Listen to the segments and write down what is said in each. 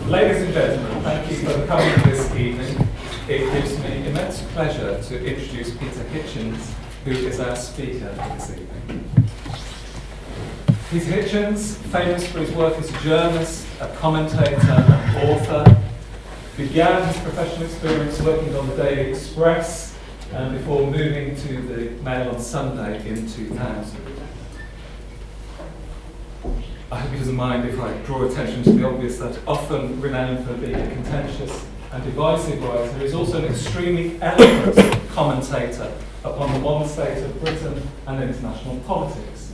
Ladies and gentlemen, thank you for coming this evening. It gives me immense pleasure to introduce Peter Hitchens, who is our speaker for this evening. Peter Hitchens, famous for his work as a journalist, a commentator and author, began his professional experience working on the Daily Express and before moving to the Mail on Sunday in 2000. I hope he doesn't mind if I draw attention to the obvious that often renowned for being a contentious and divisive writer, he is also an extremely eloquent commentator upon the modern state of Britain and international politics,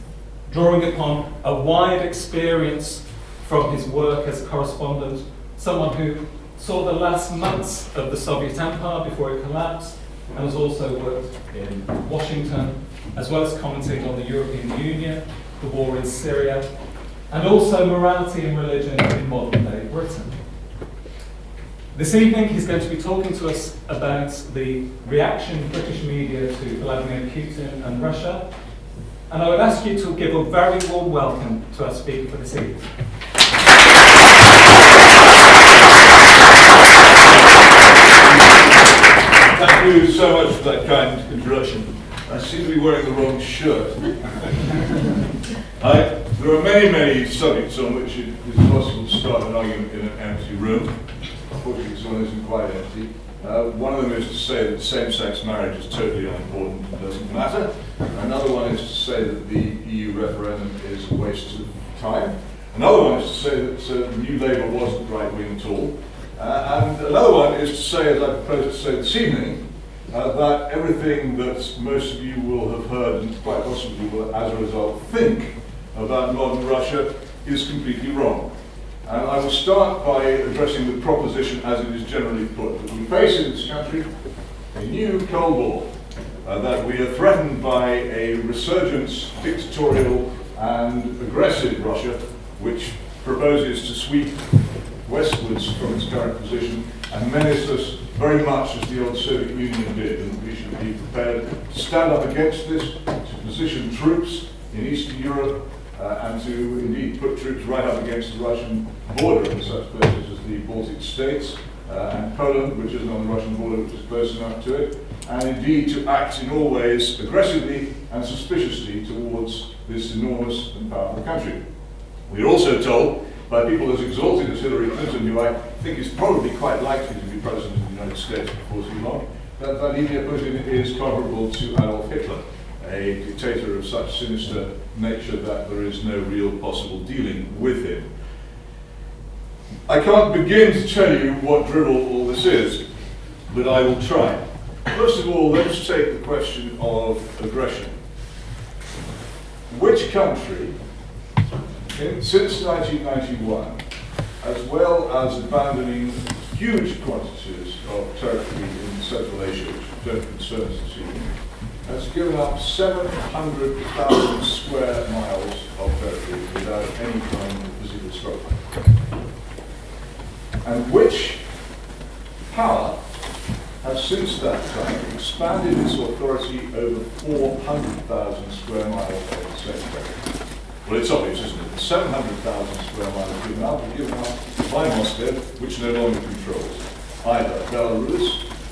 drawing upon a wide experience from his work as a correspondent, someone who saw the last months of the Soviet Empire before it collapsed, and has also worked in Washington, as well as commenting on the European Union, the war in Syria, and also morality and religion in modern-day Britain. This evening he's going to be talking to us about the reaction of British media to Vladimir Putin and Russia, and I would ask you to give a very warm welcome to our speaker for this evening. Thank you so much for that kind introduction. I seem to be wearing the wrong shirt. There are many subjects on which it is possible to start an argument in an empty room. Unfortunately, this one isn't quite empty. One of them is to say that same-sex marriage is totally unimportant and doesn't matter. Another one is to say that the EU referendum is a waste of time. Another one is to say that the new Labour wasn't right-wing at all. And another one is to say, as I propose to say this evening, that everything that most of you will have heard and quite possibly will, as a result, think about modern Russia is completely wrong. And I will start by addressing the proposition as it is generally put, that we face in this country a new Cold War, that we are threatened by a resurgent, dictatorial and aggressive Russia, which proposes to sweep westwards from its current position and menace us very much as the old Soviet Union did, and we should be prepared to stand up against this, to position troops in Eastern Europe, and to indeed put troops right up against the Russian border in such places as the Baltic states and Poland, which isn't on the Russian border, which is close enough to it, and indeed to act in all ways aggressively and suspiciously towards this enormous and powerful country. We're also told by people as exalted as Hillary Clinton, who I think is probably quite likely to be president of the United States before too long, that Vladimir Putin is comparable to Adolf Hitler, a dictator of such sinister nature that there is no real possible dealing with him. I can't begin to tell you what drivel all this is, but I will try. First of all, let's take the question of aggression. Which country, since 1991, as well as abandoning huge quantities of territory in Central Asia, which don't concern us this evening, has given up 700,000 square miles of territory without any kind of physical struggle? And which power has since that time expanded its authority over 400,000 square miles of the same territory? Well, it's obvious, isn't it? The 700,000 square miles given up by Moscow, which no longer controls either Belarus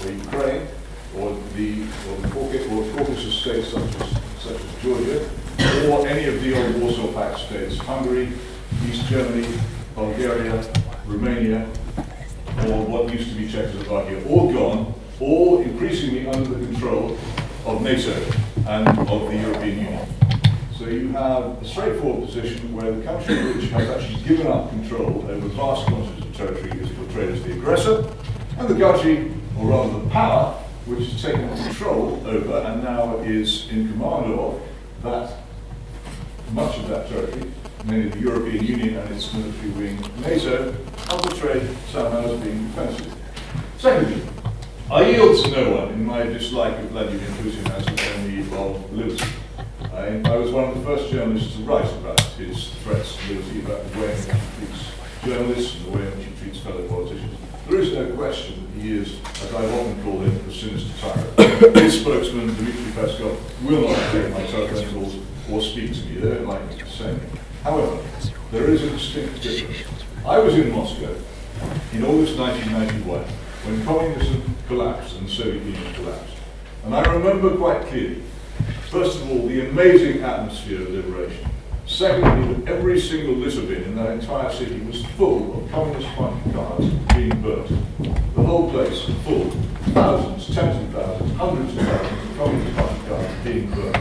or Ukraine, or the Caucasus states such as Georgia, or any of the old Warsaw Pact states, Hungary, East Germany, Bulgaria, Romania, or what used to be Czechoslovakia, all gone, all increasingly under the control of NATO and of the European Union. So you have a straightforward position where the country which has actually given up control over vast quantities of territory is portrayed as the aggressor, and the country, or rather the power, which has taken control over and now is in command of that much of that territory, mainly the European Union and its military wing, NATO, are portrayed somehow as being defensive. Secondly, I yield to no one in my dislike of Vladimir Putin as an enemy of liberty. I was one of the first journalists to write about his threats to liberty, about the way in which he treats journalists and the way in which he treats fellow politicians. There is no question that he is, as I've often called him, a sinister tyrant. His spokesman, Dmitry Peskov, will not take my telephone calls or speak to me. They don't like me to say. However, there is a distinct difference. I was in Moscow in August 1991, when communism collapsed and the Soviet Union collapsed. And I remember quite clearly, first of all, the amazing atmosphere of liberation. Secondly, that every single litter bin in that entire city was full of Communist Party cards being burnt. The whole place full, thousands, tens of thousands, hundreds of thousands of Communist Party cards being burnt.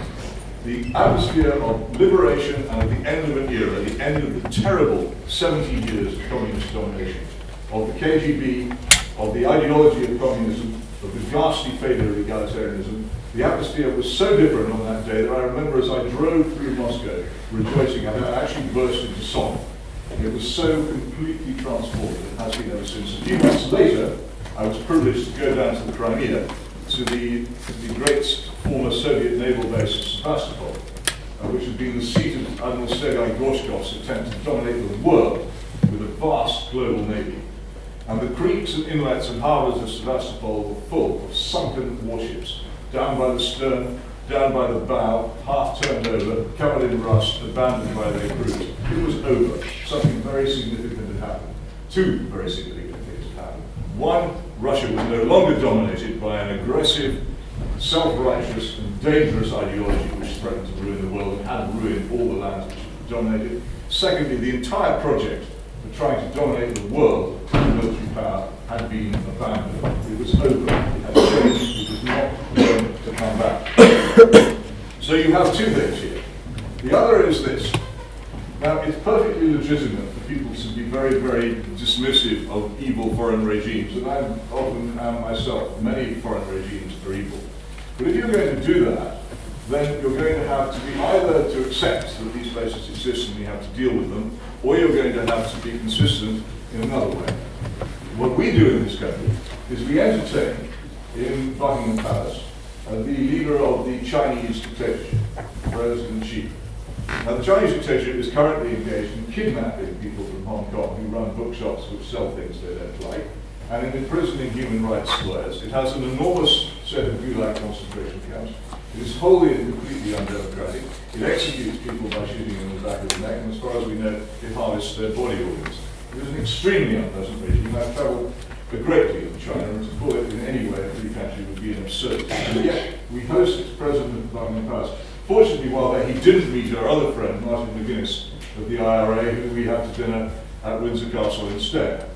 The atmosphere of liberation and of the end of an era, the end of the terrible 70 years of communist domination, of the KGB, of the ideology of communism, of the ghastly failure of egalitarianism. The atmosphere was so different on that day that I remember as I drove through Moscow, rejoicing, I actually burst into song. It was so completely transformed, it has been ever since. A few months later, I was privileged to go down to the Crimea, to the great former Soviet naval base of Sevastopol, which had been the seat of Admiral Sergei Gorshkov's attempt to dominate the world with a vast global navy. And the creeks and inlets and harbours of Sevastopol were full of sunken warships, down by the stern, down by the bow, half turned over, covered in rust, abandoned by their crews. It was over. Something very significant had happened. Two very significant things had happened. One, Russia was no longer dominated by an aggressive, self-righteous and dangerous ideology which threatened to ruin the world and had ruined all the lands which it dominated. Secondly, the entire project of trying to dominate the world with military power had been abandoned. It was over. It had changed. It was not going to come back. So you have two things here. The other is this. Now, it's perfectly legitimate for people to be very, very dismissive of evil foreign regimes, and I often am myself. Many foreign regimes are evil. But if you're going to do that, then you're going to have to be either to accept that these places exist and you have to deal with them, or you're going to have to be consistent in another way. What we do in this country is we entertain in Buckingham Palace the leader of the Chinese dictatorship, President Xi. Now, the Chinese dictatorship is currently engaged in kidnapping people from Hong Kong who run bookshops which sell things they don't like, and in imprisoning human rights lawyers. It has an enormous set of gulag concentration camps. It is wholly and completely undemocratic. It executes people by shooting them in the back of the neck, and as far as we know, it harvests their body organs. It is an extremely unpleasant regime. I've travelled a great deal in China, and to call it in any way a free country would be an absurdity. And yet, we host its president of Buckingham Palace. Fortunately, while there, he didn't meet our other friend, Martin McGuinness of the IRA, who we had to dinner at Windsor Castle instead.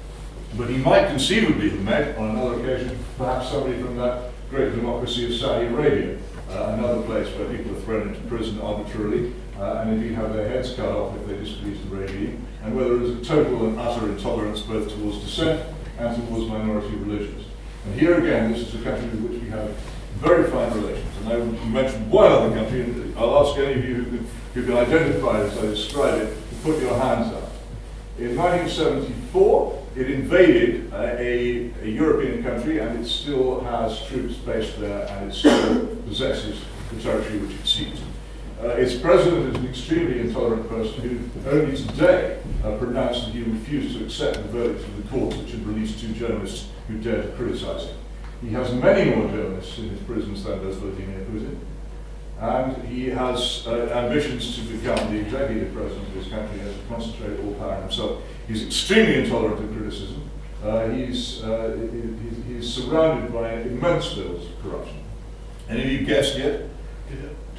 But he might conceivably have met, on another occasion, perhaps somebody from that great democracy of Saudi Arabia, another place where people are thrown into prison arbitrarily, and indeed have their heads cut off if they displease the regime, and where there is a total and utter intolerance both towards dissent and towards minority religions. And here again, this is a country with which we have very fine relations. And I would mention one other country, and I'll ask any of you who can identify as I describe it to put your hands up. In 1974, it invaded a European country, and it still has troops based there, and it still possesses the territory which it seized. Its president is an extremely intolerant person who only today pronounced that he refused to accept the verdict of the court which had released two journalists who dared to criticize him. He has many more journalists in his prisons than does Vladimir Putin, and he has ambitions to become the executive president of his country. He has to concentrate all power on himself. He's extremely intolerant of criticism. He's surrounded by immense levels of corruption. Any of you guessed yet?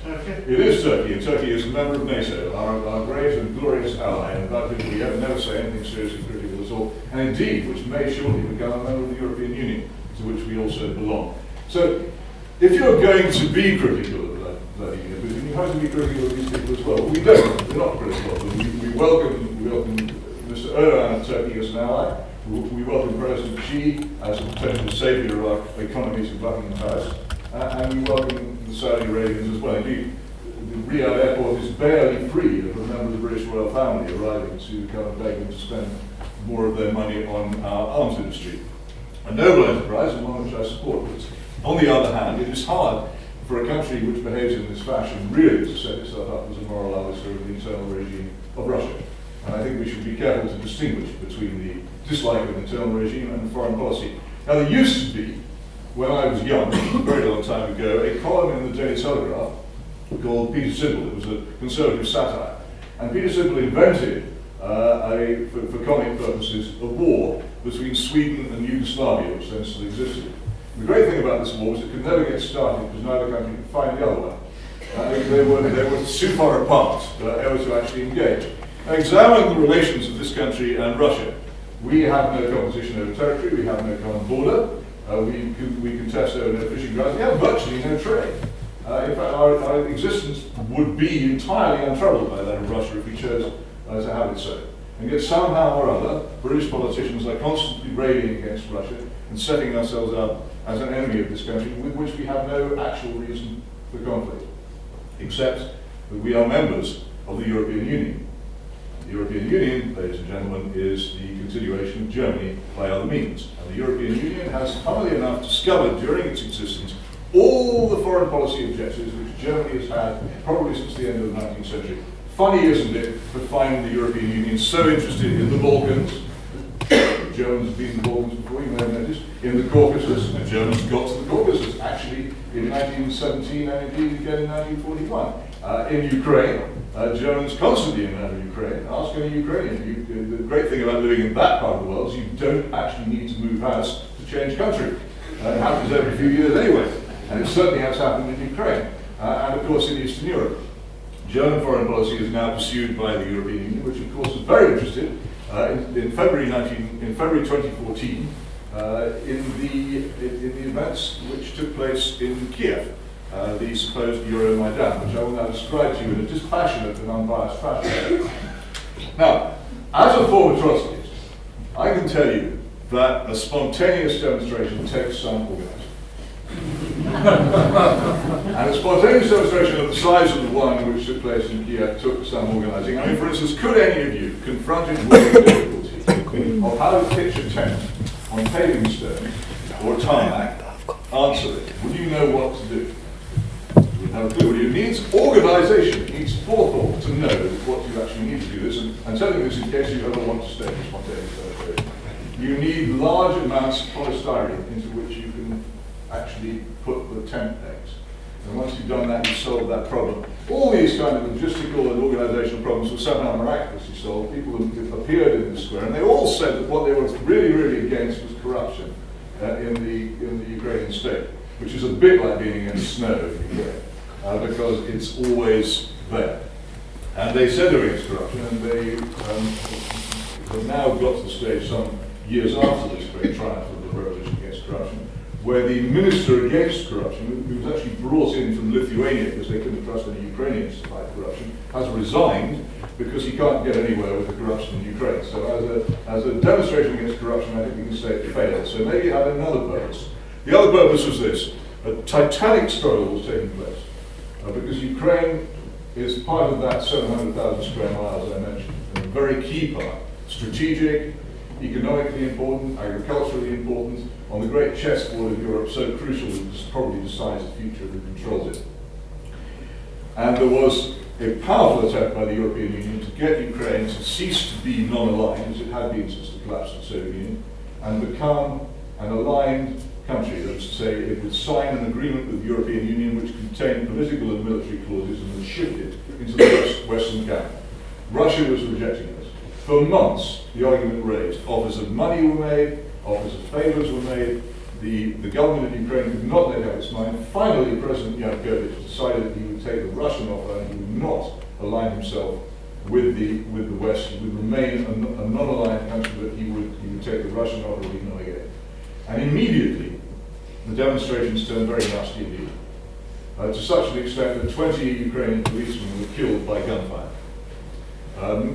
Turkey? It is Turkey, and Turkey is a member of NATO, our great and glorious ally, and about whom we never say anything seriously critical at all, and indeed, which may shortly become a member of the European Union, to which we also belong. So, if you're going to be critical of Vladimir Putin, you have to be critical of these people as well. We don't. We're not critical of them. We welcome Mr. Erdogan of Turkey as an ally. We welcome President Xi as a potential saviour of our economies in Buckingham Palace. And we welcome the Saudi Arabians as well. Indeed, the Riyadh airport is barely free of a member of the British royal family arriving to come and beg them to spend more of their money on our arms industry. A noble enterprise, and one which I support. But on the other hand, it is hard for a country which behaves in this fashion really to set itself up as a moral arbiter of the internal regime of Russia. And I think we should be careful to distinguish between the dislike of the internal regime and the foreign policy. Now, there used to be, when I was young, a very long time ago, a column in the Daily Telegraph called Peter Simple. It was a conservative satire. And Peter Simple invented, for comic purposes, a war between Sweden and Yugoslavia, which then still existed. The great thing about this war was it could never get started because neither country could find the other one. They were too far apart ever to actually engage. Now, examine the relations of this country and Russia. We have no competition over territory, we have no common border, we contest over no fishing grounds, we have virtually no trade. In fact, our existence would be entirely untroubled by that of Russia if we chose to have it so. And yet somehow or other, British politicians are constantly railing against Russia and setting ourselves up as an enemy of this country with which we have no actual reason for conflict, except that we are members of the European Union. The European Union, ladies and gentlemen, is the continuation of Germany by other means. And the European Union has, funnily enough, discovered during its existence all the foreign policy objectives which Germany has had probably since the end of the 19th century. Funny, isn't it, to find the European Union so interested in the Balkans. The Germans have been in the Balkans before, you may have noticed. In the Caucasus, the Germans got to the Caucasus, actually, in 1917 and indeed again in 1941. In Ukraine, Germans constantly invade Ukraine. Ask any Ukrainian. The great thing about living in that part of the world is you don't actually need to move house to change country. It happens every few years anyway. And it certainly has happened in Ukraine. And of course in Eastern Europe. German foreign policy is now pursued by the European Union, which of course is very interested in February 2014 in the events which took place in Kiev, the supposed Euromaidan, which I will now describe to you in a dispassionate and unbiased fashion. Now, as a former Trotskyist, I can tell you that a spontaneous demonstration takes some organizing. And a spontaneous demonstration of the size of the one which took place in Kiev took some organizing. I mean, for instance, could any of you, confronted with the difficulty of how to pitch a tent on paving stone or tarmac, answer it? Would you know what to do? You wouldn't have a clue. It needs organization, it needs forethought to know what you actually need to do this. And I'm telling you this in case you ever want to stage a spontaneous demonstration. You need large amounts of polystyrene into which you can actually put the tent pegs. And once you've done that, you've solved that problem. All these kind of logistical and organizational problems were somehow miraculously solved. People have appeared in the square, and they all said that what they were really, really against was corruption in the Ukrainian state, which is a bit like being against snow in Ukraine, because it's always there. And they said they were against corruption, and they have now got to the stage some years after this great triumph of the revolution against corruption, where the minister against corruption, who was actually brought in from Lithuania because they couldn't trust any Ukrainians to fight corruption, has resigned because he can't get anywhere with the corruption in Ukraine. So as a demonstration against corruption, I think we can say it failed. So maybe it had another purpose. The other purpose was this: a titanic struggle was taking place because Ukraine is part of that 700,000 square miles I mentioned, and a very key part, strategic, economically important, agriculturally important, on the great chessboard of Europe, so crucial that it probably decides the future of who controls it. And there was a powerful attempt by the European Union to get Ukraine to cease to be non-aligned, as it had been since the collapse of the Soviet Union, and become an aligned country. That is to say, it would sign an agreement with the European Union which contained political and military clauses and would shift it into the Western camp. Russia was rejecting this. For months, the argument raised. Offers of money were made, offers of favors were made. The government of Ukraine could not let out its mind. Finally, President Yanukovych decided that he would take the Russian offer and he would not align himself with the West. He would remain a non-aligned country, but he would take the Russian offer and ignore it. And immediately, the demonstrations turned very nasty indeed. To such an extent that 20 Ukrainian policemen were killed by gunfire.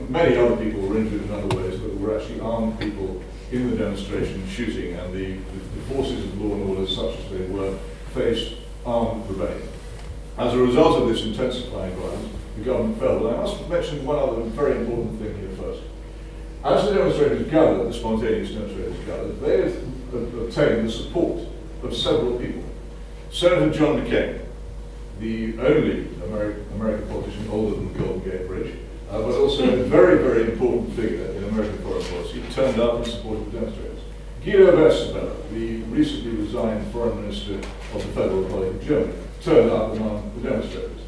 Many other people were injured in other ways, but there were actually armed people in the demonstration shooting, and the forces of law and order, such as they were, faced armed rebellion. As a result of this intensifying violence, the government fell. But I must mention one other very important thing here first. As the demonstrators gathered, the spontaneous demonstrators gathered, they had obtained the support of several people. Senator John McCain, the only American politician older than the Golden Gate Bridge, but also a very, very important figure in American foreign policy, turned up and supported the demonstrators. Guido Westerwelle, the recently resigned foreign minister of the Federal Republic of Germany, turned up among the demonstrators.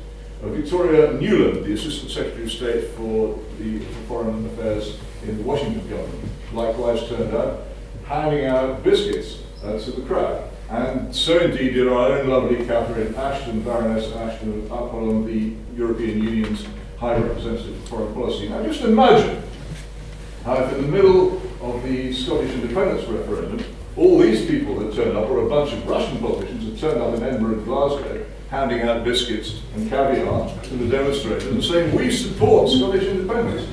Victoria Nuland, the Assistant Secretary of State for Foreign Affairs in the Washington government, likewise turned up. handing out biscuits to the crowd. And so indeed did our own lovely Catherine Ashton, Baroness Ashton of Upholland, the European Union's High Representative for Foreign Policy. Now just imagine how if in the middle of the Scottish independence referendum, all these people had turned up, or a bunch of Russian politicians had turned up in Edinburgh and Glasgow, handing out biscuits and caviar to the demonstrators and saying, we support Scottish independence.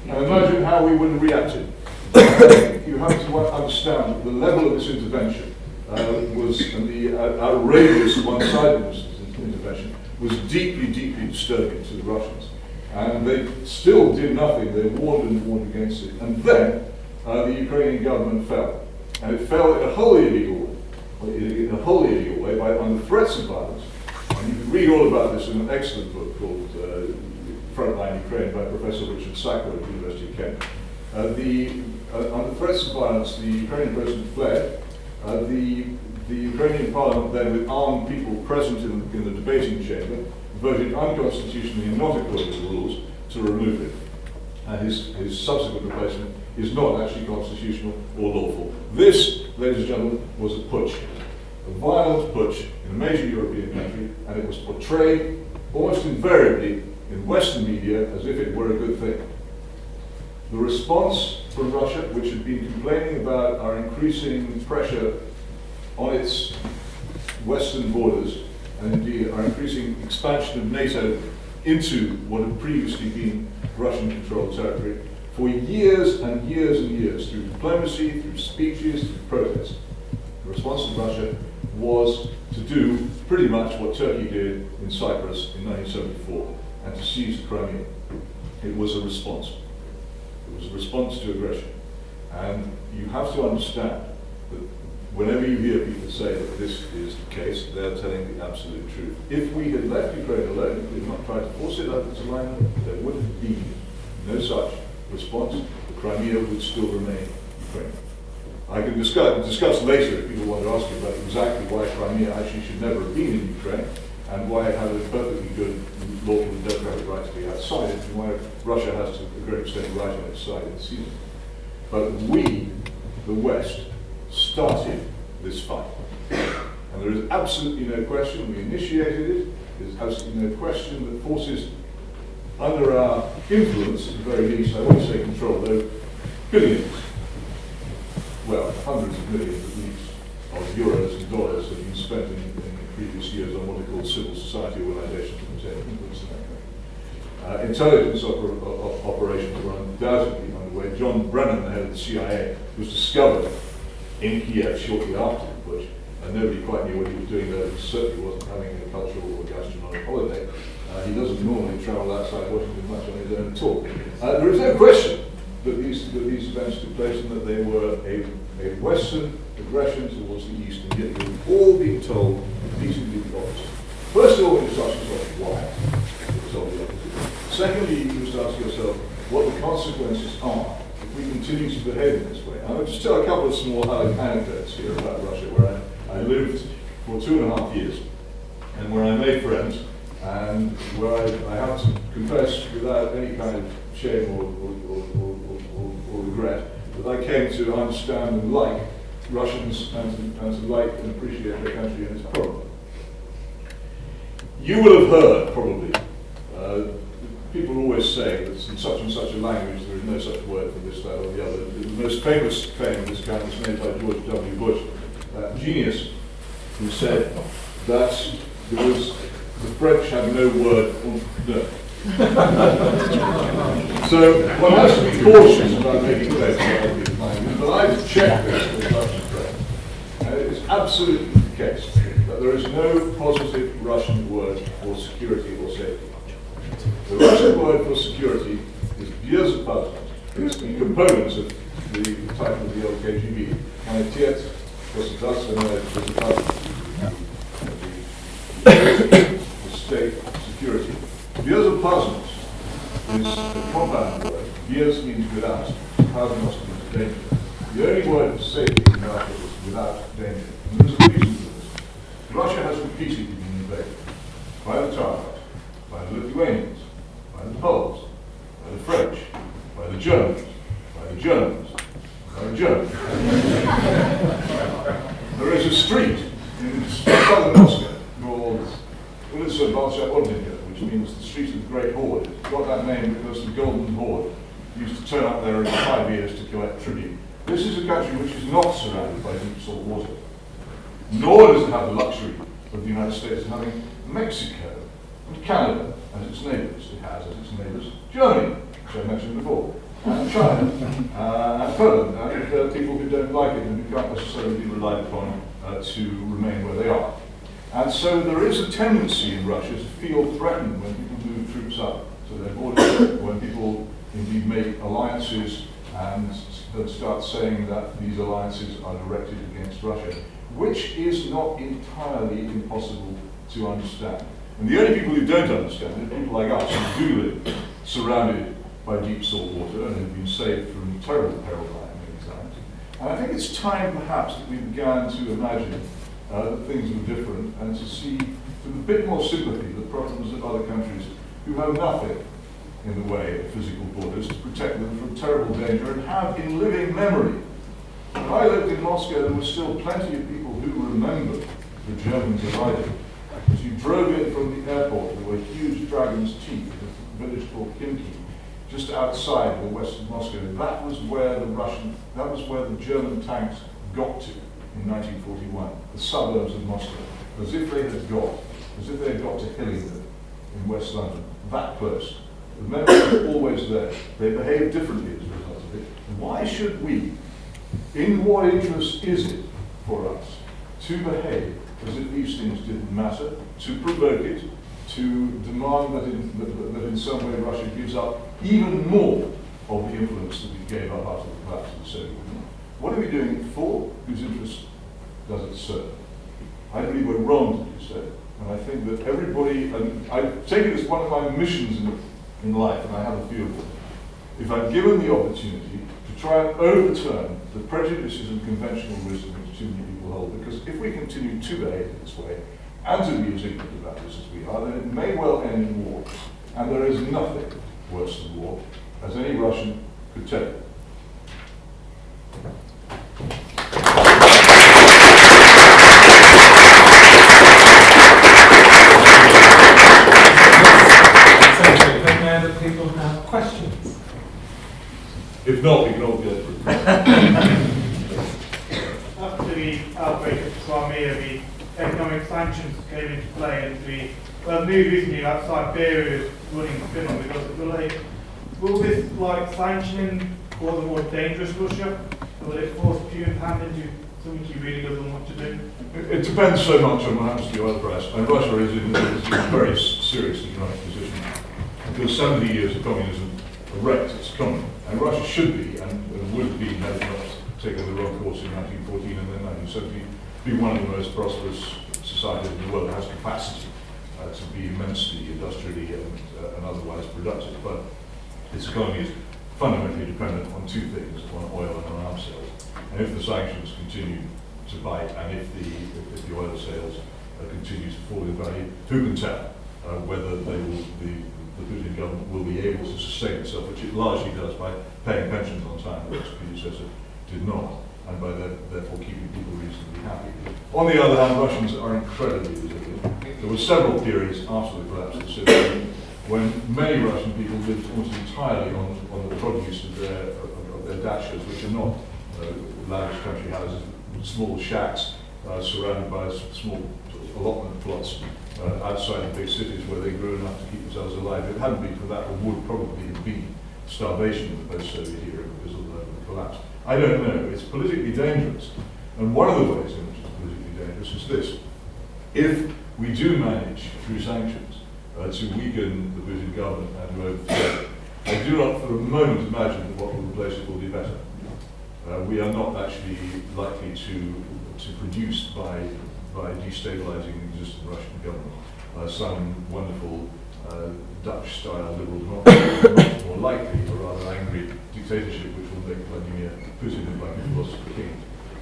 Now imagine how we would have reacted. You have to understand that the level of this intervention and the outrageous one-sidedness of this intervention was deeply, deeply disturbing to the Russians. And they still did nothing. They warned and warned against it. And then the Ukrainian government fell. And it fell in a wholly illegal way, under threats of violence. And you can read all about this in an excellent book called Frontline Ukraine by Professor Richard Sacco at the University of Kent. Under threats of violence, the Ukrainian president fled. The Ukrainian parliament then, with armed people present in the debating chamber, voted unconstitutionally and not according to the rules to remove him. And his subsequent replacement is not actually constitutional or lawful. This, ladies and gentlemen, was a putsch. A violent putsch in a major European country, and it was portrayed almost invariably in Western media as if it were a good thing. The response from Russia, which had been complaining about our increasing pressure on its western borders, and indeed our increasing expansion of NATO into what had previously been Russian-controlled territory, for years and years and years, through diplomacy, through speeches, through protests. The response of Russia was to do pretty much what Turkey did in Cyprus in 1974, and to seize Crimea. It was a response. It was a response to aggression. And you have to understand that whenever you hear people say that this is the case, they're telling the absolute truth. If we had left Ukraine alone, if we had not tried to force it out of its alignment, there would have been no such response. The Crimea would still remain Ukraine. I can discuss later if people want to ask me about exactly why Crimea actually should never have been in Ukraine, and why it had a perfectly good lawful and democratic right to be outside it, and why Russia has to a great extent right on its side in the season. But we, the West, started this fight. And there is absolutely no question, we initiated it, there's absolutely no question that forces under our influence, at the very least, I won't say control, though billions, well, hundreds of millions at least, of euros and dollars have been spent in previous years on what are called civil society organizations and influence in that country. Intelligence operations were undoubtedly underway. John Brennan, the head of the CIA, was discovered in Kiev shortly after the push, and nobody quite knew what he was doing there. He certainly wasn't having a cultural or gastronomic holiday. He doesn't normally travel outside Washington much on his own at all. There is no question that these events took place and that they were a Western aggression towards the East, and yet you've all been told repeatedly the opposite. First of all, you must ask yourself why it was told the opposite. Secondly, you must ask yourself what the consequences are if we continue to behave in this way. I'll just tell a couple of small anecdotes here about Russia, where I lived for 2.5 years, and where I made friends, and where I have to confess without any kind of shame or regret that I came to understand and like Russians and to like and appreciate their country and its problem. You will have heard, probably, people always say that in such and such a language there is no such word for this, that or the other. The most famous claim of this kind was made by George W. Bush, that genius, who said that the French had no word for no. So one has to be cautious about making claims about these languages, but I've checked this with Russian friends, and it is absolutely the case that there is no positive Russian word for security or safety. The Russian word for security is безопасность. It's the components of the title of the old KGB. Комитет государственной безопасности. The state security. Безопасность is the compound word. Bez means without. Pasnost means danger. The only word for safety in Russia is without danger. And there's a reason for this. Russia has repeatedly been invaded by the Tatars, by the Lithuanians, by the Poles, by the French, by the Germans, by the Germans, by the Germans. There is a street in southern Moscow called Ulitsa Bolsha-Ordnika, which means the street of the Great Horde. It got that name because the Golden Horde used to turn up there every 5 years to collect tribute. This is a country which is not surrounded by deep salt water, nor does it have the luxury of the United States having Mexico and Canada as its neighbours. It has as its neighbours Germany, which I mentioned before, and China, and Poland, and people who don't like it and who can't necessarily be relied upon to remain where they are. And so there is a tendency in Russia to feel threatened when people move troops up to their borders, when people indeed make alliances and start saying that these alliances are directed against Russia, which is not entirely impossible to understand. And the only people who don't understand it are people like us who do live surrounded by deep salt water and have been saved from terrible peril by it many times. And I think it's time perhaps that we began to imagine that things were different and to see with a bit more sympathy the problems of other countries who have nothing in the way of physical borders to protect them from terrible danger and have in living memory. When I lived in Moscow, there were still plenty of people who remembered the Germans arriving. As you drove in from the airport, there were huge dragon's teeth in a village called Kimki, just outside the west of Moscow. That was where the German tanks got to in 1941, the suburbs of Moscow, as if they had got to Hillingdon in West London, that close. The memory was always there. They behaved differently as a result of it. Why should we, in what interest is it for us to behave as if these things didn't matter, to provoke it, to demand that in some way Russia gives up even more of the influence that we gave up after the collapse of the Soviet Union? What are we doing it for? Whose interest does it serve? I believe we're wrong to do so. And I think that everybody, and I take it as one of my missions in life, and I have a few of them, if I'm given the opportunity to try and overturn the prejudices and conventional wisdom which too many people hold, because if we continue to behave this way, and to be as ignorant about this as we are, then it may well end in war. And there is nothing worse than war, as any Russian could tell you. People have questions. If not, we can all go through. After the outbreak of Crimea, the economic sanctions came into play, and the news recently about Siberia is running Finland because of delay. Will this sanctioning cause a more dangerous Russia? Or will it force Putin's hand into something he really doesn't want to do? It depends so much on what happens to the oil price. And Russia is in a very serious economic position. Because 70 years of communism wrecked its economy. And Russia should be, and would be, had it not taken the wrong course in 1914 and then 1917, be one of the most prosperous societies in the world. It has capacity to be immensely industrially and otherwise productive. But its economy is fundamentally dependent on two things, on oil and on arms sales. And if the sanctions continue to bite, and if the oil sales continue to fall in value, who can tell whether the Putin government will be able to sustain itself, which it largely does by paying pensions on time, which its predecessor did not, and by therefore keeping people reasonably happy. On the other hand, Russians are incredibly resilient. There were several periods after the collapse of the Soviet Union when many Russian people lived almost entirely on the produce of their dachas, which are not lavish country houses, small shacks surrounded by small allotment plots outside the big cities where they grew enough to keep themselves alive. If it hadn't been for that, there would probably have been starvation in the post-Soviet era because of the collapse. I don't know. It's politically dangerous. And one of the ways in which it's politically dangerous is this. If we do manage, through sanctions, to weaken the Putin government and to overthrow it, I do not for a moment imagine that what will replace it will be better. We are not actually likely to produce by destabilizing the existing Russian government some wonderful Dutch-style liberal democracy, much more likely a rather angry dictatorship which will make Vladimir Putin look like a philosopher king.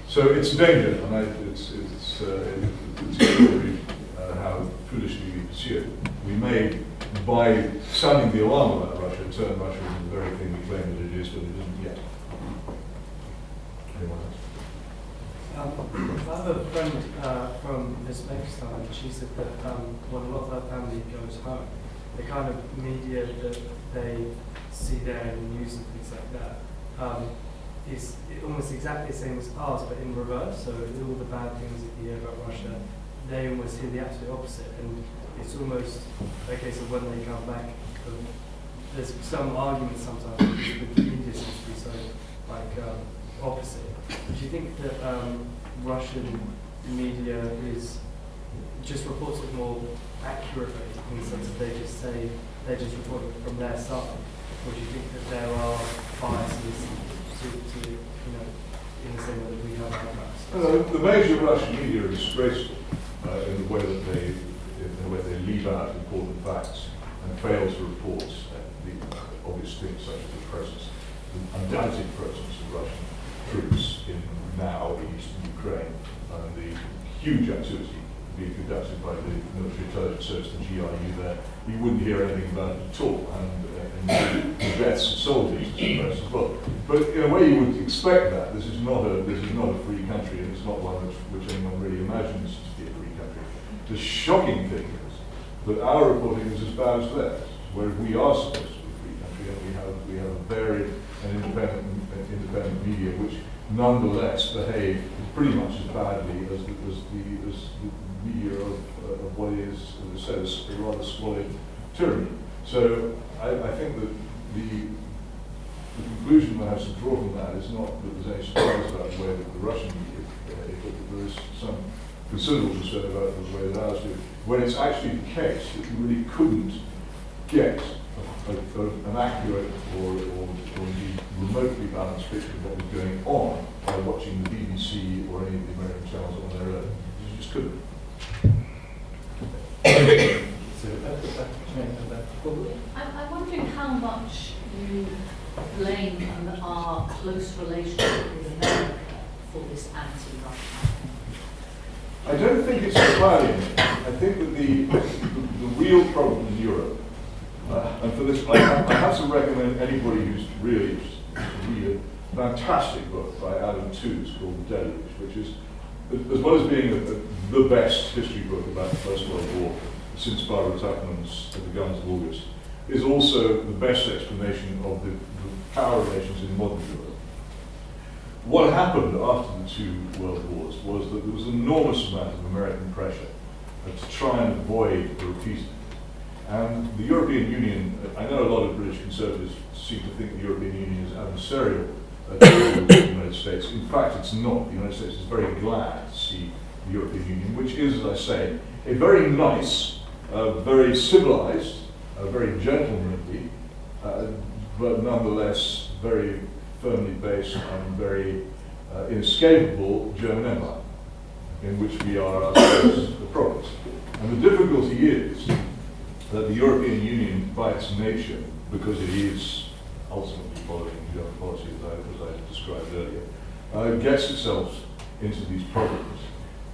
So it's a danger, and it's extraordinary how foolishly we pursue it. We may, by sounding the alarm about Russia, turn Russia into the very thing we claim that it is, but it isn't yet. Anyone else? I have a friend from Uzbekistan, and she said that when a lot of her family goes home, the kind of media that they see there in the news and things like that is almost exactly the same as ours, but in reverse. So all the bad things that you hear about Russia, they almost hear the absolute opposite, and it's almost a case of when they come back. There's some arguments sometimes with the media seems to be so opposite. Do you think that Russian media is just reports it more accurately in the sense that they just report it from their side, or do you think that there are biases to in the same way that we have our bias? The major Russian media are disgraceful in the way that they leave out important facts and fail to report the obvious things such as the presence, the undoubted presence of Russian troops now in eastern Ukraine, and the huge activity being conducted by the military intelligence service, the GRU there. You wouldn't hear anything about it at all, and the deaths of soldiers is suppressed as well. But in a way, you would expect that. This is not a free country, and it's not one which anyone really imagines to be a free country. The shocking thing is that our reporting is as bad as theirs, where we are supposed to be a free country, and we have a varied and independent media which nonetheless behave pretty much as badly as the media of what is, as I said, a rather squalid tyranny. So I think that the conclusion one has to draw from that is not that there's any surprise about the way that the Russian media behave, but that there is some considerable concern about the way that ours do. When it's actually the case that you really couldn't get an accurate or indeed remotely balanced picture of what was going on by watching the BBC or any of the American channels on their own. You just couldn't. I'm wondering how much you blame our close relationship with America for this anti-Russian. I don't think it's entirely. I think that the real problem in Europe, and for this, I have to recommend anybody who's really interested to read a fantastic book by Adam Tooze called The Deluge, which is, as well as being the best history book about the First World War since Barbara Tuchman's The Guns of August, is also the best explanation of the power relations in modern Europe. What happened after the two world wars was that there was an enormous amount of American pressure to try and avoid a repeat. And the European Union, I know a lot of British conservatives seem to think the European Union is adversarial to the United States. In fact, it's not. The United States is very glad to see the European Union, which is, as I say, a very nice, very civilized, very gentlemanly, but nonetheless very firmly based and very inescapable German Empire, in which we are ourselves the province. And the difficulty is that the European Union, by its nature, because it is ultimately following German policy, as I described earlier, gets itself into these problems.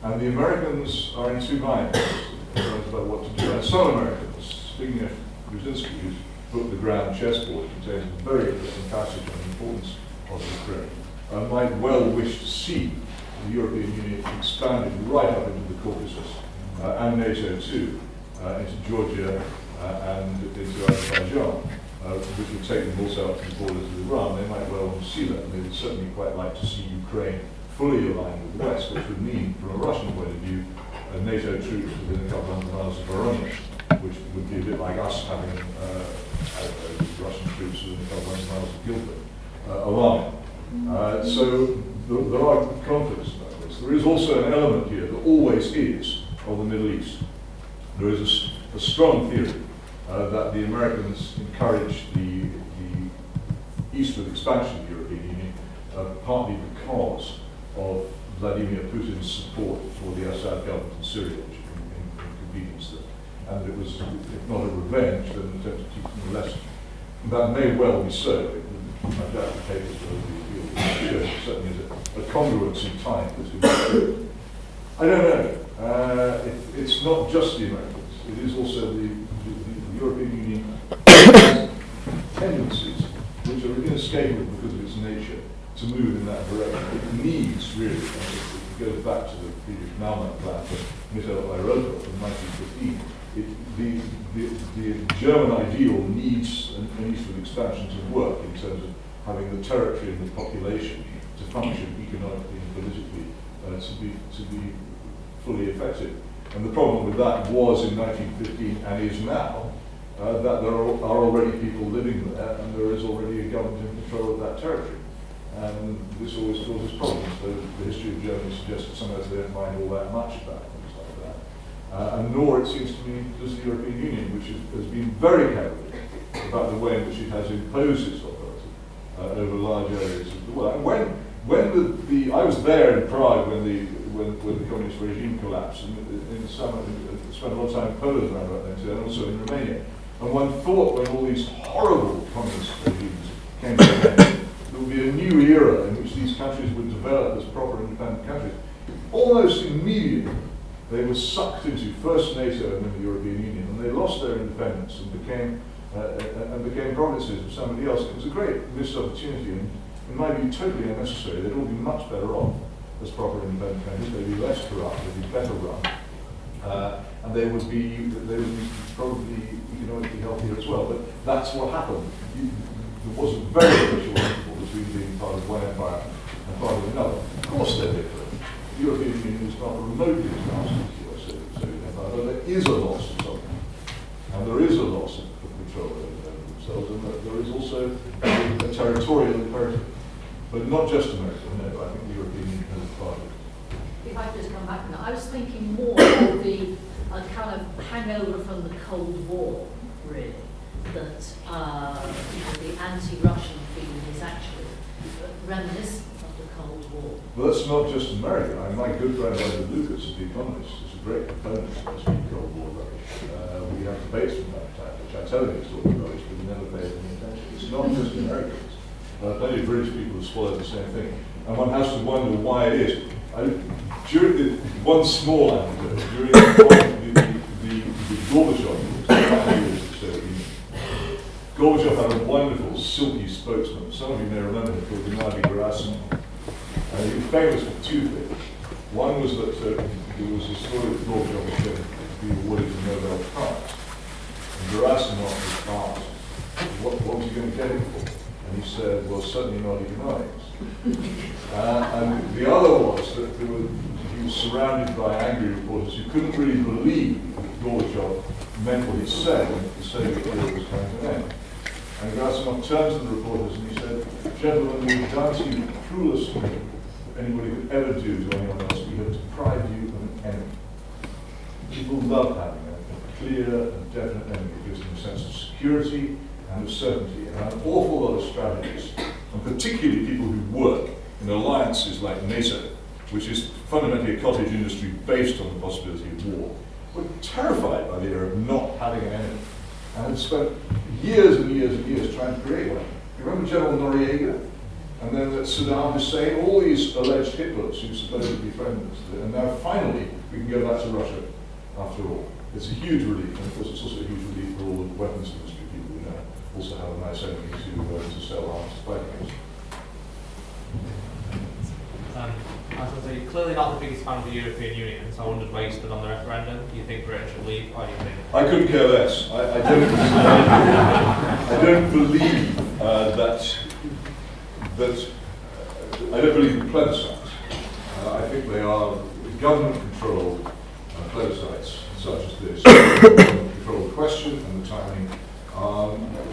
And the Americans are in two minds about what to do. And some Americans, speaking of Brzezinski, whose book The Grand Chessboard contains a very interesting passage on the importance of Ukraine, might well wish to see the European Union expanded right up into the Caucasus, and NATO too, into Georgia and into Azerbaijan, which would take them also up to the borders of Iran. They might well want to see that, and they would certainly quite like to see Ukraine fully aligned with the West, which would mean, from a Russian point of view, NATO troops within a couple hundred miles of Voronezh, which would be a bit like us having Russian troops within a couple hundred miles of Gilbert, alarming. So there are conflicts about this. There is also an element here that always is of the Middle East. There is a strong theory that the Americans encouraged the eastward expansion of the European Union partly because of Vladimir Putin's support for the Assad government in Syria, which inconvenienced them. And it was, if not a revenge, then an attempt to teach them a lesson. That may well be so. I doubt the papers will be certainly as a congruence in time between the two. I don't know. It's not just the Americans. It is also the European Union has tendencies which are inescapable because of its nature to move in that direction. It needs really it goes back to the Friedrich Naumann plan for Mittel-Europa from 1915. The German ideal needs an eastward expansion to work in terms of having the territory and the population to function economically and politically to be fully effective. And the problem with that was in 1915 and is now that there are already people living there and there is already a government in control of that territory. And this always causes problems. The history of Germany suggests that sometimes they don't mind all that much about things like that. And nor, it seems to me, does the European Union, which has been very careful about the way in which it has imposed its authority over large areas of the world. And when I was there in Prague when the communist regime collapsed, and in the summer, I spent a lot of time in Poland around about then too, and also in Romania. And one thought when all these horrible communist regimes came to an end, there would be a new era in which these countries would develop as proper independent countries. Almost immediately, they were sucked into first NATO and then the European Union, and they lost their independence and became provinces of somebody else. It was a great missed opportunity, and in my view, totally unnecessary. They'd all be much better off as proper independent countries. They'd be less corrupt, they'd be better run, and they would be probably economically healthier as well. But that's what happened. There was a very official interval between being part of one empire and part of another. Of course they're different. The European Union is not remotely as nasty as the Soviet Empire, but there is a loss of something. And there is a loss of control over themselves, and there is also a territorial imperative. But not just America, no, I think the European Union has a part of it. If I could just come back on that, I was thinking more of the kind of hangover from the Cold War, really, that the anti-Russian feeling is actually reminiscent of the Cold War. Well, that's not just America. I mean, my good friend Andrew Lucas, the economist, is a great proponent of this Cold War rubbish. We have debates from time to time, which I tell him is talking rubbish, but he never pays any attention. It's not just Americans. Plenty of British people have swallowed the same thing. And one has to wonder why it is. During one small anecdote, during the Gorbachev years, the final years of the Soviet Union, Gorbachev had a wonderful, silky spokesman. Some of you may remember him called Gennady Gerasimov. He was famous for two things. One was that there was a story that Gorbachev was going to be awarded the Nobel Prize. And Gerasimov was asked, what was he going to get it for? And he said, well, certainly not economics. And the other was that he was surrounded by angry reporters who couldn't really believe that Gorbachev meant what he said when the Soviet era was coming to an end. And Gerasimov turned to the reporters and he said, gentlemen, we've done to you the cruelest thing that anybody could ever do to anyone else. We have deprived you of an enemy. People love having a clear and definite enemy. It gives them a sense of security and of certainty, and an awful lot of strategists, and particularly people who work in alliances like NATO, which is fundamentally a cottage industry based on the possibility of war, were terrified by the idea of not having an enemy, and had spent years and years and years trying to create one. You remember General Noriega? And then Saddam Hussein, all these alleged Hitlers who supposedly befriended us, and now finally we can go back to Russia after all. It's a huge relief, and of course it's also a huge relief for all the weapons industry people who now also have a nice enemy to sell arms to fight against. I was going to say, you're clearly not the biggest fan of the European Union, so I wondered where you stood on the referendum. Do you think Britain should leave, or do you think? I couldn't care less. I don't. I don't believe I don't believe in plebiscites. I think they are government-controlled plebiscites, such as this. Control the question and the timing.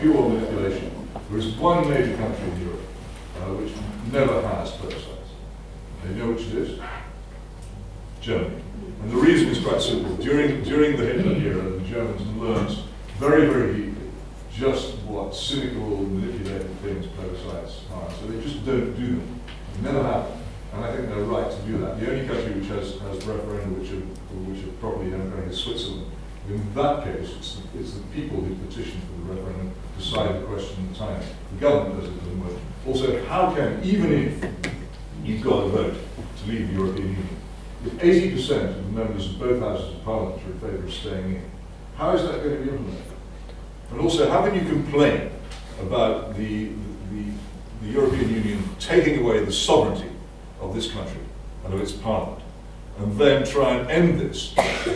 Pure manipulation. There is one major country in Europe which never has plebiscites. And you know which it is? Germany. And the reason is quite simple. During the Hitler era, the Germans learned very, very deeply just what cynical, manipulated things plebiscites are. So they just don't do them. They never have. And I think they're right to do that. The only country which has referenda which are properly democratic is Switzerland. In that case, it's the people who petition for the referendum, decide the question and the time. The government does it, doesn't work. Also, how can, even if you've got a vote to leave the European Union, if 80% of the members of both houses of parliament are in favour of staying in, how is that going to be implemented? And also, how can you complain about the European Union taking away the sovereignty of this country and of its parliament, and then try and end this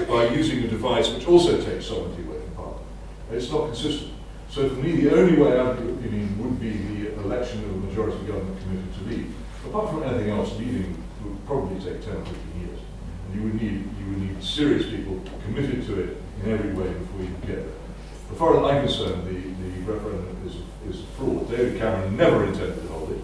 by using a device which also takes sovereignty away from parliament. It's not consistent. So for me, the only way out of the European Union would be the election of a majority government committed to leave. Apart from anything else, leaving would probably take 10 or 15 years. And you would need serious people committed to it in every way before you could get there. As far as I'm concerned, the referendum is a fraud. David Cameron never intended to hold it.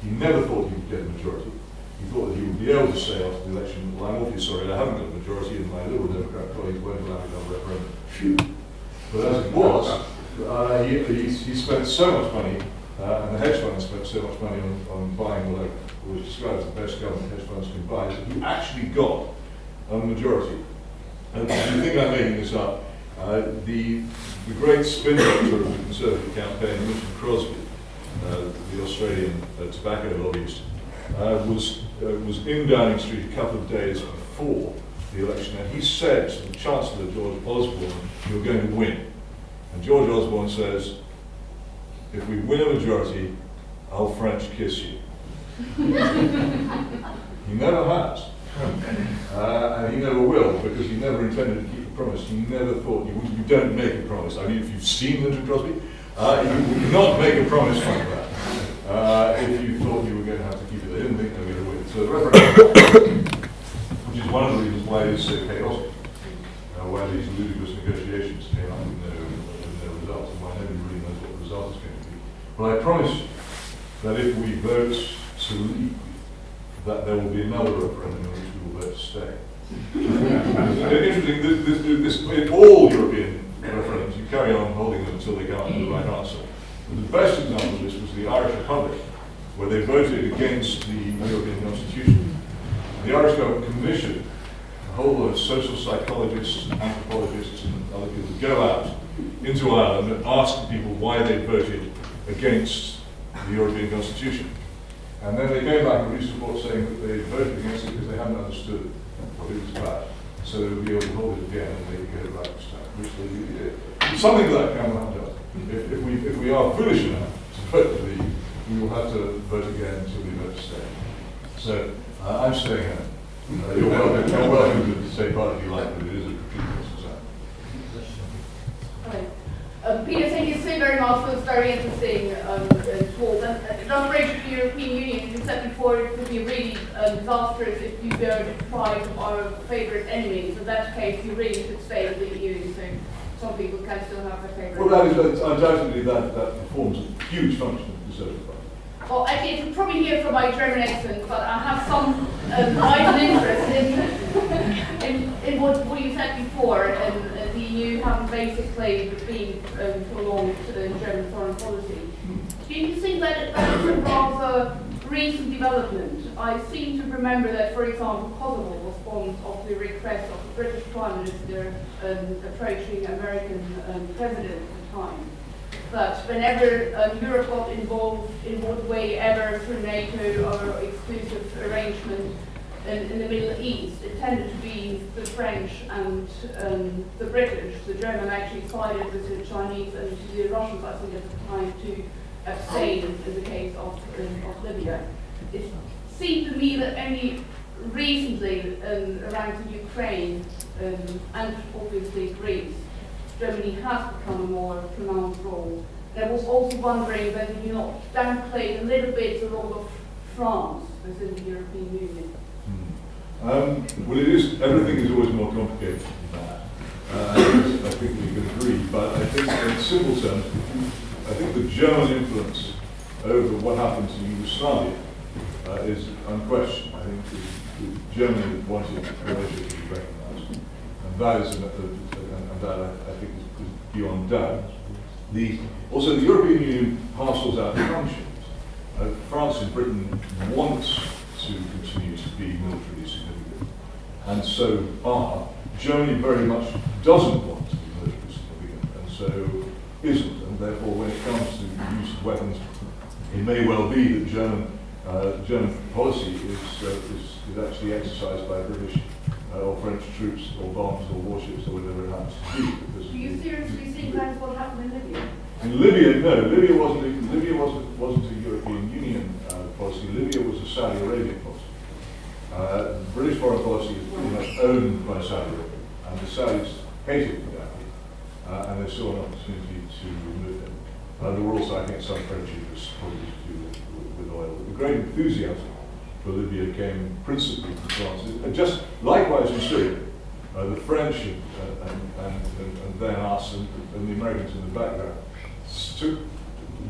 He never thought he would get a majority. He thought that he would be able to say after the election, well, I'm awfully sorry, I haven't got a majority, and my Liberal Democrat colleagues won't allow me to have a referendum. Phew. But as it was, he spent so much money, and the hedge funds spent so much money on buying what was described as the best government hedge funds can buy, that he actually got a majority. And if you think I'm making this up, the great spin doctor of the Conservative campaign, Richard Crosby, the Australian tobacco lobbyist, was in Downing Street a couple of days before the election, and he said to the Chancellor, George Osborne, "You're going to win." And George Osborne says, "If we win a majority, I'll French kiss you." He never has. And he never will, because he never intended to keep a promise. He never thought, you don't make a promise. I mean, if you've seen Richard Crosby, you would not make a promise like that. If you thought you were going to have to keep it, they didn't think they were going to win. So the referendum, which is one of the reasons why it is so chaotic, why these ludicrous negotiations came out with no result, and why nobody really knows what the result is going to be. But I promise you that if we vote to leave, that there will be another referendum in which we will vote to stay. Interesting, in all European referendums, you carry on holding them until they come up with the right answer. But the best example of this was the Irish Republic, where they voted against the European Constitution. The Irish government commissioned a whole lot of social psychologists, anthropologists, and other people to go out into Ireland and ask people why they voted against the European Constitution. And then they came back and released a report saying that they voted against it because they hadn't understood what it was about. So they would be able to hold it again and they could get it right this time, which they really did. Something like that can happen. If we are foolish enough to vote to leave, we will have to vote again until we vote to stay. So I'm staying here. You're welcome to take part if you like, but it is a complete society. Peter, thank you so very much for this very interesting talk. And just break the European Union, you said before it would be really disastrous if you were deprived of our favourite enemies. In that case, you really should stay in the EU. So some people can still have their favourite. Well, undoubtedly that performs a huge function of the Conservative Party. Well, actually, you can probably hear from my German accent, but I have some vital interest in what you said before, and the EU having basically been prolonged to the German foreign policy. Do you think that is a rather recent development? I seem to remember that, for example, Kosovo was formed of the request of the British Prime Minister approaching American President at the time. But whenever Europe got involved in what way ever through NATO or exclusive arrangement in the Middle East, it tended to be the French and the British. The German actually sided with the Chinese and the Russians, I think, at the time to abstain in the case of Libya. It seemed to me that only recently around the Ukraine and obviously Greece, Germany has become a more pronounced role. I was also wondering whether you not downplayed a little bit the role of France within the European Union. Well, everything is always more complicated than that. I think we can agree, but I think in simple terms, I think the German influence over what happened to Yugoslavia is unquestioned. I think Germany wanted relations to be recognised, and that is that I think is beyond doubt. Also, the European Union parcels out functions. France and Britain want to continue to be militarily significant, and so are. Germany very much doesn't want to be militarily significant, and so isn't. And therefore, when it comes to the use of weapons, it may well be that German policy is actually exercised by British or French troops or bombs or warships or whatever it happens to be. Do you seriously think that's what happened in Libya? In Libya, no. Libya wasn't a European Union policy. Libya was a Saudi Arabian policy. British foreign policy is pretty much owned by Saudi Arabia, and the Saudis hated Gaddafi, and they saw an opportunity to remove him. There were also, I think, some friendship was probably to do with oil. The great enthusiasm for Libya came principally from France. And just likewise in Syria, the French and then us and the Americans in the background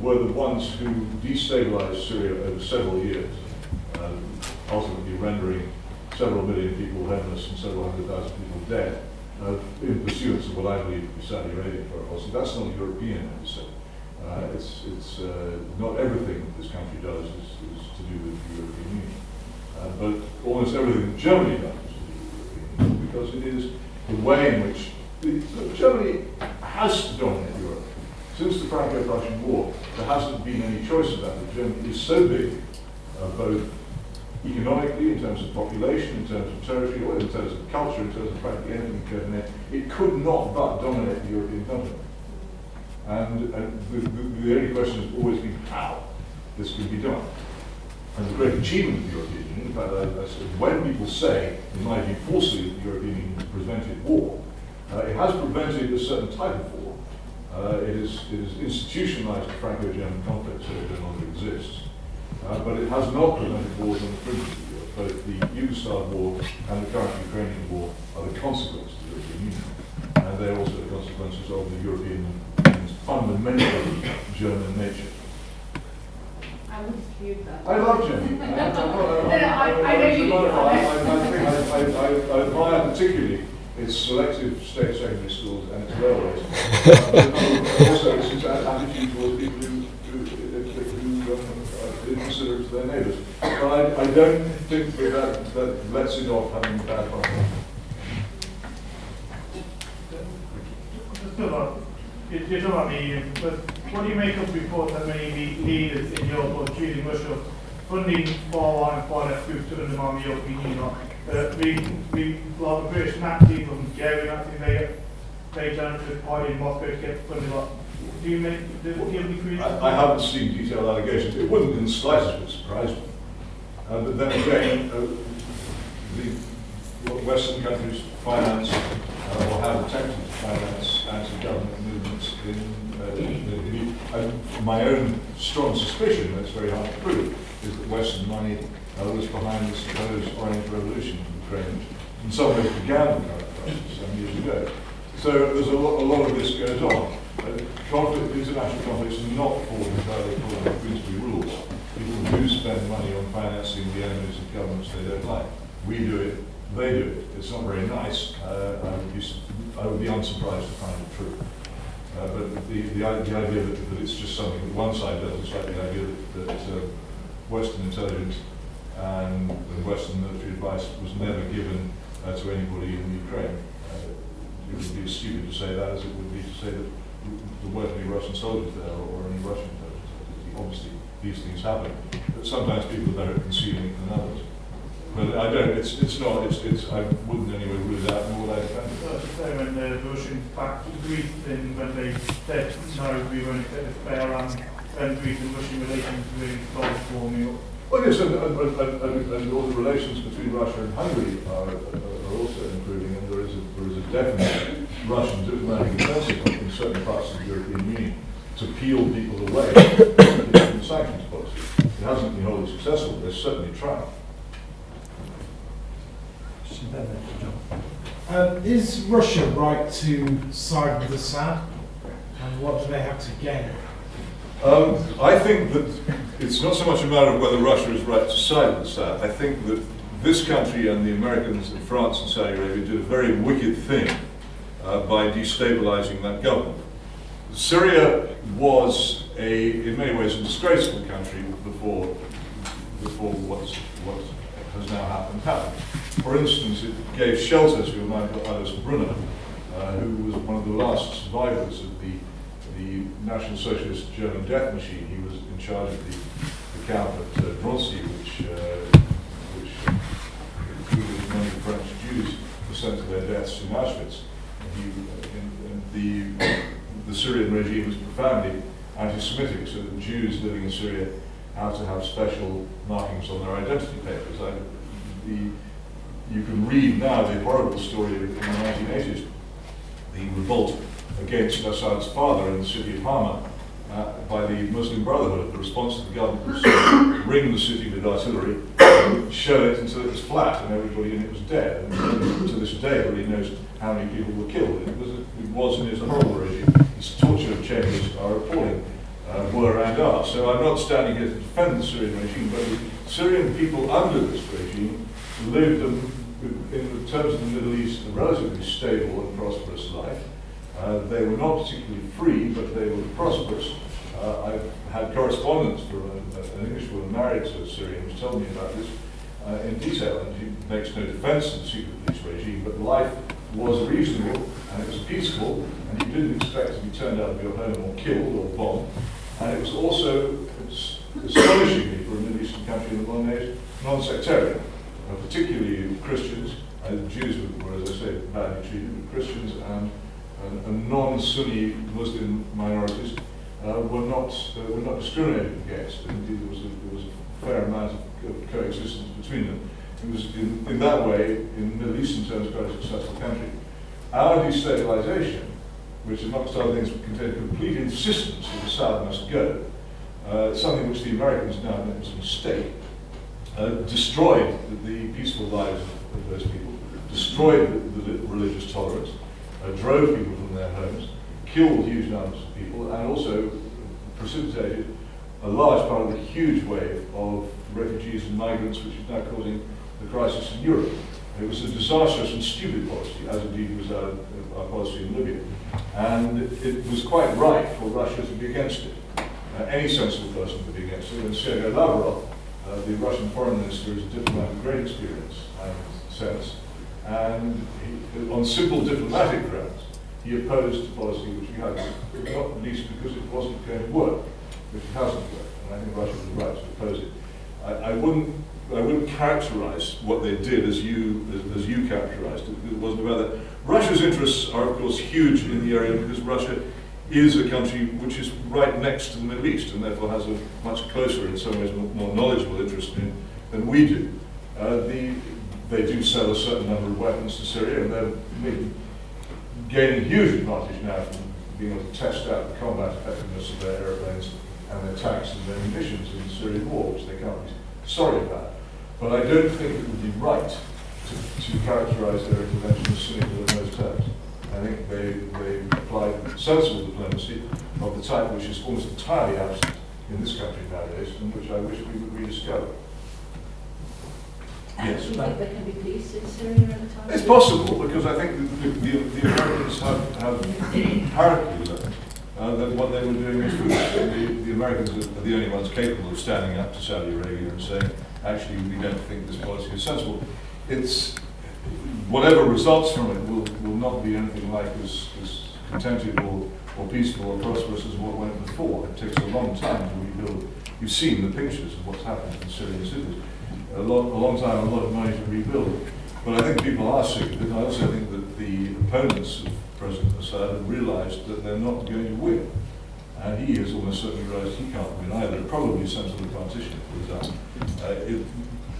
were the ones who destabilized Syria over several years, ultimately rendering several million people homeless and several 100,000 people dead, in pursuance of what I believe to be Saudi Arabian foreign policy. That's not European, I would say. It's not everything this country does is to do with the European Union, but almost everything that Germany does is to do with the European Union, because it is the way in which Germany has to dominate Europe. Since the Franco-Prussian War, there hasn't been any choice about it. Germany is so big, both economically, in terms of population, in terms of territory, or in terms of culture, in terms of practically anything coordinate, it could not but dominate the European continent. And the only question has always been how this can be done. And the great achievement of the European Union, in fact, I said, when people say, in my view, falsely that the European Union has prevented war, it has prevented a certain type of war. It is institutionalized the Franco-German conflict, so it no longer exists. But it has not prevented wars on the fringes of Europe. Both the Yugoslav war and the current Ukrainian war are the consequences of the European Union. And they are also the consequences of the European Union's fundamentally German nature. I would dispute that. I love Germany. I know you do. I admire particularly its selective state secondary schools and its railways. Also its attitude towards people who consider it their neighbours. But I don't think that lets it off having a bad fun. You're talking about the EU, but what do you make of reports that many leaders in Europe are accusing Russia of funding far and far less groups to undermine the European Union? Like the British Nazis or Hungarian Nazis, they turned to the party in Moscow to get funding. Do you have any creative? I haven't seen detailed allegations. It wouldn't in the slightest bit surprise me. But then again, the Western countries finance or have attempted to finance anti-government movements in my own strong suspicion, that's very hard to prove, is that Western money was behind the supposed Orange Revolution in Ukraine, in some ways began the current crisis some years ago. So there's a lot of this goes on. International conflicts are not fought entirely according to Queensberry rules. People do spend money on financing the enemies of governments they don't like. We do it, they do it. It's not very nice. I would be unsurprised to find it true. But the idea that it's just something that one side does, it's like the idea that Western intelligence and Western military advice was never given to anybody in Ukraine. It would be as stupid to say that as it would be to say that there weren't any Russian soldiers there or any Russian intelligence. Obviously, these things happen, but sometimes people are better at concealing it than others. But I don't. I wouldn't anyway rule it out, nor would I defend it. That's the same when the Russians backed Greece in when they said no, we won't accept this fair and Greece and Russian relations really started forming up. Well, yes, and all the relations between Russia and Hungary are also improving, and there is a definite Russian diplomatic offensive in certain parts of the European Union to peel people away from the sanctions policy. It hasn't been wholly successful, but they're certainly trying. Is Russia right to side with Assad, and what do they have to gain? I think that it's not so much a matter of whether Russia is right to side with Assad. I think that this country and the Americans and France and Saudi Arabia did a very wicked thing by destabilizing that government. Syria was in many ways a disgraceful country before what has now happened. For instance, it gave shelter to a man called Alois Brunner, who was one of the last survivors of the National Socialist German death machine. He was in charge of the camp at Drancy, which included many French Jews were sent to their deaths in Auschwitz. The Syrian regime was profoundly anti-Semitic, so that Jews living in Syria had to have special markings on their identity papers. you can read now the horrible story in the 1980s, the revolt against Assad's father in the city of Hama by the Muslim Brotherhood. The response to the government was to ring the city with artillery, show it until it was flat and everybody in it was dead. And to this day, nobody knows how many people were killed. It was and is a horrible regime. Its torture chambers are appalling, were and are. So I'm not standing here to defend the Syrian regime, but the Syrian people under this regime lived, in terms of the Middle East, a relatively stable and prosperous life. They were not particularly free, but they were prosperous. I've had correspondence from an English woman married to a Syrian who's told me about this in detail, and she makes no defense of the secret police regime, but life was reasonable and it was peaceful, and you didn't expect to be turned out of your home or killed or bombed. And it was also, astonishingly for a Middle Eastern country in the modern age, non-sectarian, particularly Christians. The Jews were, as I say, badly treated, but Christians and non-Sunni Muslim minorities were not discriminated against. Indeed, there was a fair amount of coexistence between them. It was, in that way, in Middle Eastern terms, quite a successful country. Our destabilization, which amongst other things contained complete insistence that Assad must go, something which the Americans now admit was a mistake, destroyed the peaceful lives of those people, destroyed the religious tolerance, drove people from their homes, killed huge numbers of people, and also precipitated a large part of the huge wave of refugees and migrants which is now causing the crisis in Europe. It was a disastrous and stupid policy, as indeed was our policy in Libya. And it was quite right for Russia to be against it. Any sensible person would be against it. And Sergei Lavrov, the Russian foreign minister, is a diplomat of great experience and sense. And on simple diplomatic grounds, he opposed the policy which he had, not least because it wasn't going to work, which it hasn't worked. And I think Russia was right to oppose it. I wouldn't characterize what they did as you characterized it. It wasn't about that. Russia's interests are, of course, huge in the area because Russia is a country which is right next to the Middle East and therefore has a much closer, in some ways, more knowledgeable interest in than we do. They do sell a certain number of weapons to Syria, and they're gaining huge advantage now from being able to test out the combat effectiveness of their airplanes and their tanks and their munitions in the Syrian war, which they can't be sorry about. But I don't think it would be right to characterize their intervention as cynical in those terms. I think they applied sensible diplomacy of the type which is almost entirely absent in this country nowadays, and which I wish we would rediscover. Yes. Do you think there can be peace in Syria at the time? It's possible, because I think the Americans have inherently learned that what they were doing was foolish. The Americans are the only ones capable of standing up to Saudi Arabia and saying, actually, we don't think this policy is sensible. It's whatever results from it will not be anything like as contented or peaceful or prosperous as what went before. It takes a long time to rebuild. You've seen the pictures of what's happened in Syrian cities. A long time, a lot of money to rebuild. But I think people are sick of it. I also think that the opponents of President Assad have realized that they're not going to win. And he has almost certainly realized he can't win either. Probably a sensible competition, for example.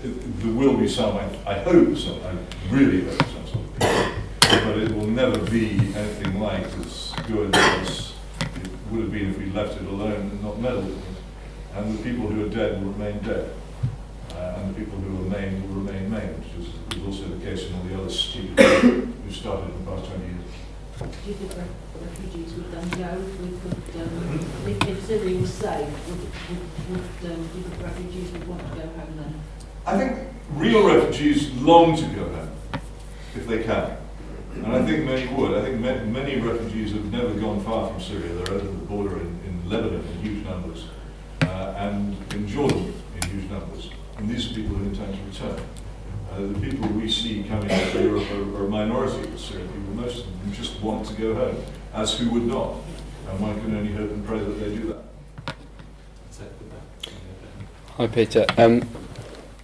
There will be some, I hope some, I really hope some sort of peace. But it will never be anything like as good as it would have been if we left it alone and not meddled with it. And the people who are dead will remain dead. And the people who remain will remain maimed, which is also the case in all the other stupid people who started in the past 20 years. Do you think refugees would then go if Syria was safe? Do you think refugees would want to go home then? I think real refugees long to go home, if they can. And I think many would. I think many refugees have never gone far from Syria. They're over the border in Lebanon in huge numbers, and in Jordan in huge numbers. And these are people who intend to return. The people we see coming to Europe are a minority of Syrian people. Most of them just want to go home, as who would not? And one can only hope and pray that they do that. Hi, Peter.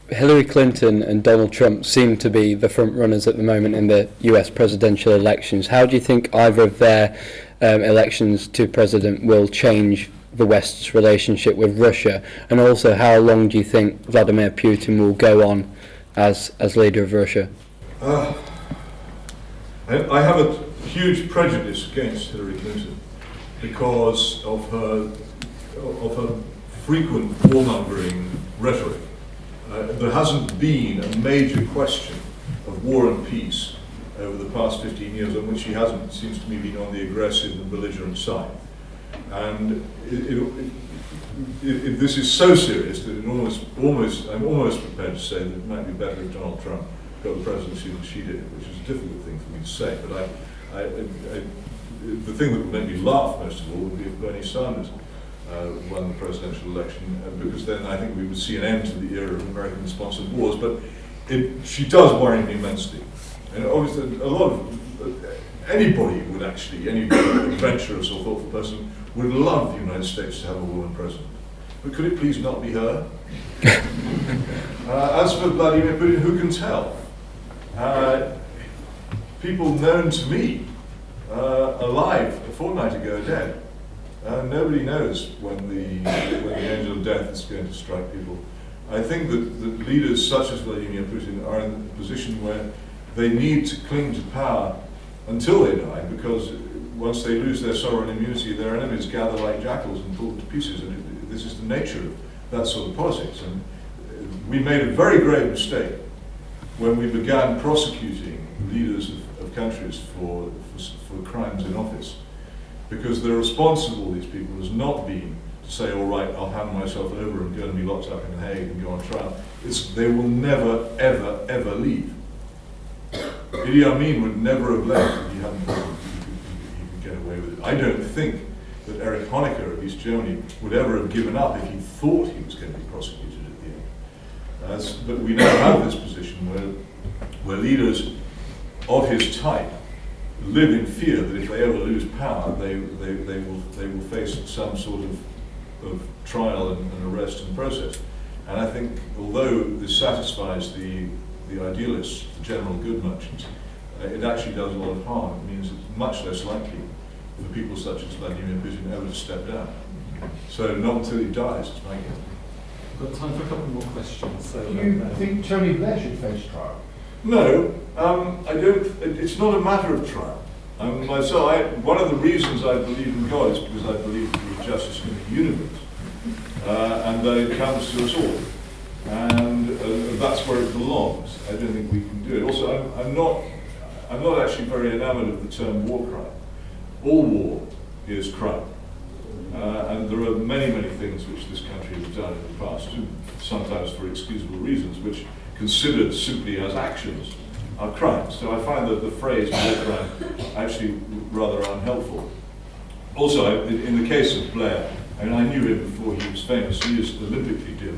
Hillary Clinton and Donald Trump seem to be the front runners at the moment in the US presidential elections. How do you think either of their elections to president will change the West's relationship with Russia? And also, how long do you think Vladimir Putin will go on as leader of Russia? I have a huge prejudice against Hillary Clinton because of her frequent warmongering rhetoric. There hasn't been a major question of war and peace over the past 15 years on which she hasn't, seems to me, been on the aggressive and belligerent side. And this is so serious that I'm almost prepared to say that it might be better if Donald Trump got the presidency than she did, which is a difficult thing for me to say. But the thing that would make me laugh most of all would be if Bernie Sanders won the presidential election, because then I think we would see an end to the era of American-sponsored wars. But she does worry me immensely. And obviously, a lot of anybody would actually, any adventurous or thoughtful person would love the United States to have a woman president. But could it please not be her? As for Vladimir Putin, who can tell? People known to me, alive a fortnight ago, are dead. Nobody knows when the angel of death is going to strike people. I think that leaders such as Vladimir Putin are in a position where they need to cling to power until they die, because once they lose their sovereign immunity, their enemies gather like jackals and pull them to pieces. And this is the nature of that sort of politics. And we made a very grave mistake when we began prosecuting leaders of countries for crimes in office, because the response of all these people has not been to say, all right, I'll hand myself over and go and be locked up in The Hague and go on trial. They will never, ever, ever leave. Idi Amin would never have left if he hadn't thought he could get away with it. I don't think that Erich Honecker of East Germany would ever have given up if he thought he was going to be prosecuted at the end. But we now have this position where leaders of his type live in fear that if they ever lose power, they will face some sort of trial and arrest and process. And I think, although this satisfies the idealists, the general good merchants, it actually does a lot of harm. It means it's much less likely for people such as Vladimir Putin ever to step down. So not until he dies, it's my guess. We've got time for a couple more questions. So, Do you think Tony Blair should face trial? No, I don't. It's not a matter of trial. One of the reasons I believe in God is because I believe there is justice in the universe, and that it comes to us all, and that's where it belongs. I don't think we can do it. Also, I'm not actually very enamored of the term war crime. All war is crime, and there are many, many things which this country has done in the past, sometimes for excusable reasons, which, considered simply as actions, are crimes. So I find that the phrase war crime actually rather unhelpful. Also, in the case of Blair, I mean, I knew him before he was famous. He is Olympically dim.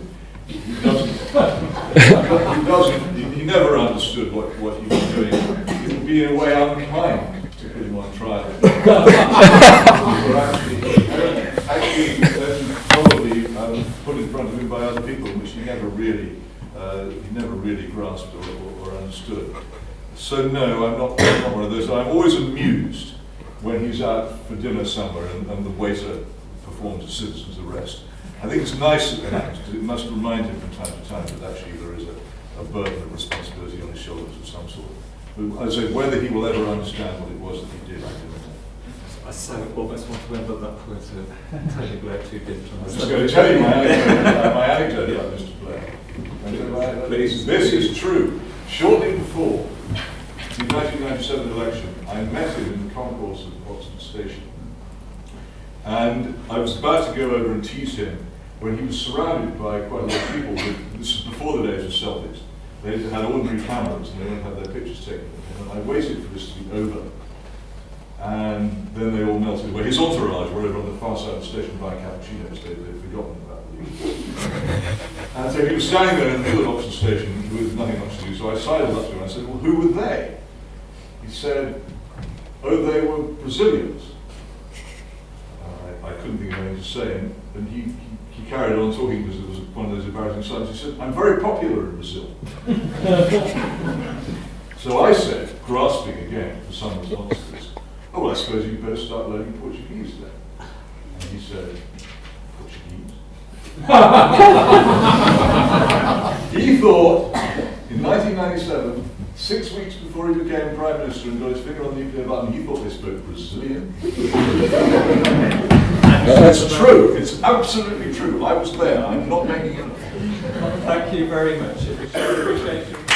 He never understood what he was doing. It would be in a way unkind to put him on trial. actually probably put in front of him by other people, which he never really grasped or understood. So no, I'm not one of those. I'm always amused when he's out for dinner somewhere and the waiter performs a citizen's arrest. I think it's nice that they have, because it must remind him from time to time that actually there is a burden of responsibility on his shoulders of some sort. But I say, whether he will ever understand what it was that he did, I don't know. I so almost want to end on that point of Tony Blair too dim. I'm just going to tell you my anecdote about Mr. Blair. Please, this is true. Shortly before the 1997 election, I met him in the concourse of Oxford Station. And I was about to go over and tease him when he was surrounded by quite a lot of people. This is before the days of selfies. They had ordinary cameras and they wouldn't have their pictures taken. And I waited for this to be over. And then they all melted away. His entourage were over on the far side of the station buying cappuccinos. They'd forgotten about me. And so he was standing there in the middle of Oxford Station with nothing much to do. So I sidled up to him and I said, well, who were they? He said, oh, they were Brazilians. I couldn't think of anything to say, and he carried on talking because it was one of those embarrassing signs. He said, I'm very popular in Brazil. So I said, grasping again for some response to this, oh, well, I suppose you'd better start learning Portuguese then. And he said, Portuguese? He thought, in In 1997, 6 weeks before he became Prime Minister and got his finger on the nuclear button, he thought they spoke Brazilian. It's true. It's absolutely true. I was there. I'm not making it up. Well, thank you very much. Appreciate you.